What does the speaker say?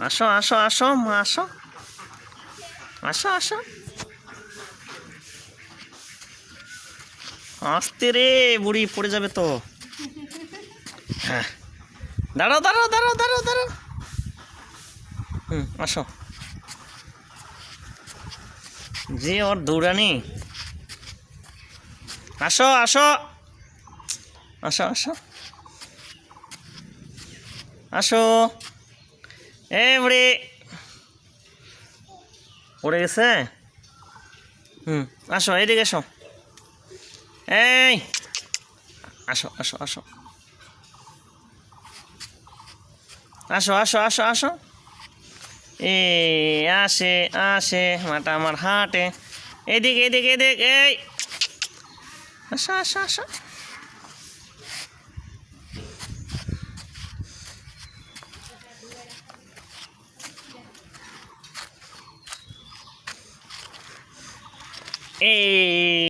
আসো আসো আসো মা আসো, আসো আসো। আস্তে রে, বুড়ি পড়ে যাবে তো। হ্যাঁ, দাঁড়াও দাঁড়াও দাঁড়াও দাঁড়াও দাঁড়াও। আসো। যে ওর দৌড়ানি। আসো আসো আসো আসো আসো। এ বুড়ি পড়ে গেছে। আসো এইদিকে এসো। এই আসো আসো আসো আসো আসো আসো আসো। এ আসে আসে মাটা আমার হাটে। এদিকে এদিকে এদিকে এই আসো আসো আসো। এই